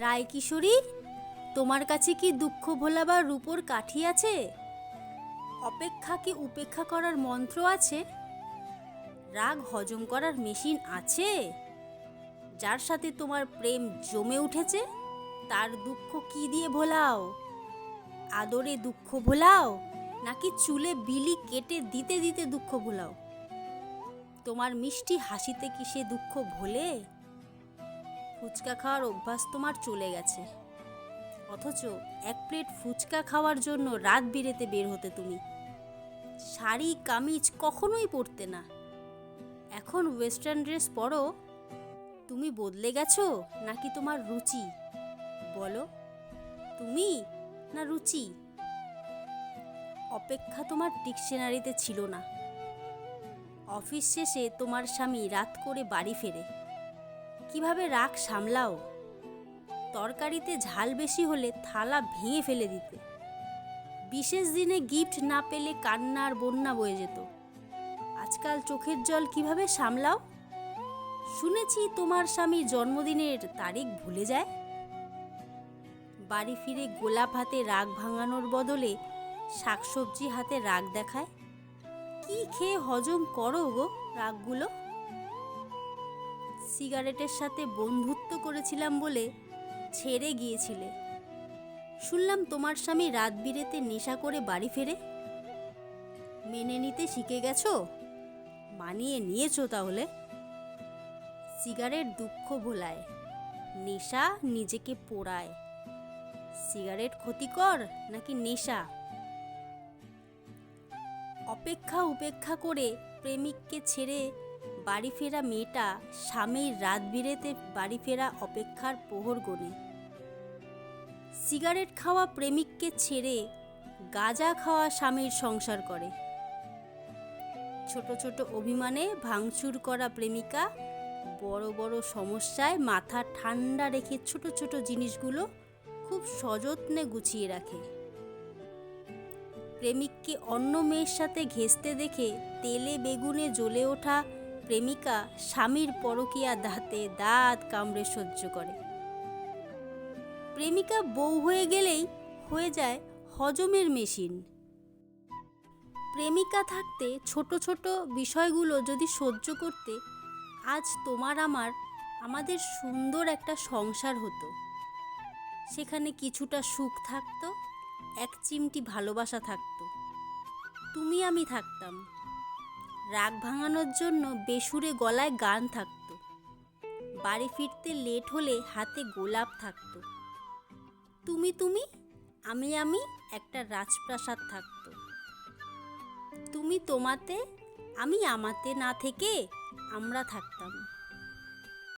রায়কিশোরী, তোমার কাছে কি দুঃখ ভোলাবার রূপোর কাঠি আছে? অপেক্ষা কি উপেক্ষা করার মন্ত্র আছে? রাগ হজম করার মেশিন আছে? যার সাথে তোমার প্রেম জমে উঠেছে তার দুঃখ কি দিয়ে ভোলাও? আদরে দুঃখ ভোলাও নাকি চুলে বিলি কেটে দিতে দিতে দুঃখ ভোলাও? তোমার মিষ্টি হাসিতে কি সে দুঃখ ভোলে? ফুচকা খাওয়ার অভ্যাস তোমার চলে গেছে, অথচ এক প্লেট ফুচকা খাওয়ার জন্য রাত বিরেতে বের হতে তুমি। শাড়ি কামিজ কখনোই পরতে না, এখন ওয়েস্টার্ন ড্রেস পরো। তুমি বদলে গেছো নাকি তোমার রুচি? বলো, তুমি না রুচি? অপেক্ষা তোমার ডিকশনারিতে ছিল না। অফিস শেষে তোমার স্বামী রাত করে বাড়ি ফেরে, কিভাবে রাগ সামলাও? তরকারিতে ঝাল বেশি হলে থালা ভেঙে ফেলে দিতে। বিশেষ দিনে গিফট না পেলে কান্নার বন্যা বয়ে যেত। আজকাল চোখের জল কিভাবে সামলাও? শুনেছি তোমার স্বামী জন্মদিনের তারিখ ভুলে যায়। বাড়ি ফিরে গোলাপ হাতে রাগ ভাঙানোর বদলে শাকসবজি হাতে রাগ দেখায়। কি খেয়ে হজম করো গো রাগগুলো? সিগারেটের সাথে বন্ধুত্ব করেছিলাম বলে ছেড়ে গিয়েছিলে। শুনলাম তোমার স্বামী রাত বিরেতে নেশা করে বাড়ি ফেরে। মেনে নিতে শিখে গেছো? মানিয়ে নিয়েছো তাহলে? সিগারেট দুঃখ ভোলায়, নেশা নিজেকে পোড়ায়। সিগারেট ক্ষতিকর নাকি নেশা? অপেক্ষা উপেক্ষা করে প্রেমিককে ছেড়ে বাড়ি ফেরা মেয়েটা স্বামীর রাত বিরেতে বাড়ি ফেরা অপেক্ষার প্রহর গোনে। সিগারেট খাওয়া প্রেমিককে ছেড়ে গাঁজা খাওয়া স্বামীর সংসার করে। ছোট ছোট অভিমানে ভাঙচুর করা প্রেমিকা বড় বড় সমস্যায় মাথা ঠান্ডা রেখে ছোট ছোট জিনিসগুলো খুব সযত্নে গুছিয়ে রাখে। প্রেমিককে অন্য মেয়ের সাথে ঘেঁষতে দেখে তেলে বেগুনে জ্বলে ওঠা প্রেমিকা স্বামীর পরকীয়া দাঁতে দাঁত কামড়ে সহ্য করে। প্রেমিকা বউ হয়ে গেলেই হয়ে যায় হজমের মেশিন। প্রেমিকা থাকতে ছোট ছোট বিষয়গুলো যদি সহ্য করতে, আজ তোমার আমাদের সুন্দর একটা সংসার হতো। সেখানে কিছুটা সুখ থাকতো, এক চিমটি ভালোবাসা থাকতো, তুমি আমি থাকতাম। রাগ ভাঙানোর জন্য বেসুরে গলায় গান থাকতো, বাড়ি ফিরতে লেট হলে হাতে গোলাপ থাকতো। তুমি তুমি, আমি আমি, একটা রাজপ্রাসাদ থাকতো। তুমি তোমাতে, আমি আমাতে না থেকে আমরা থাকতাম।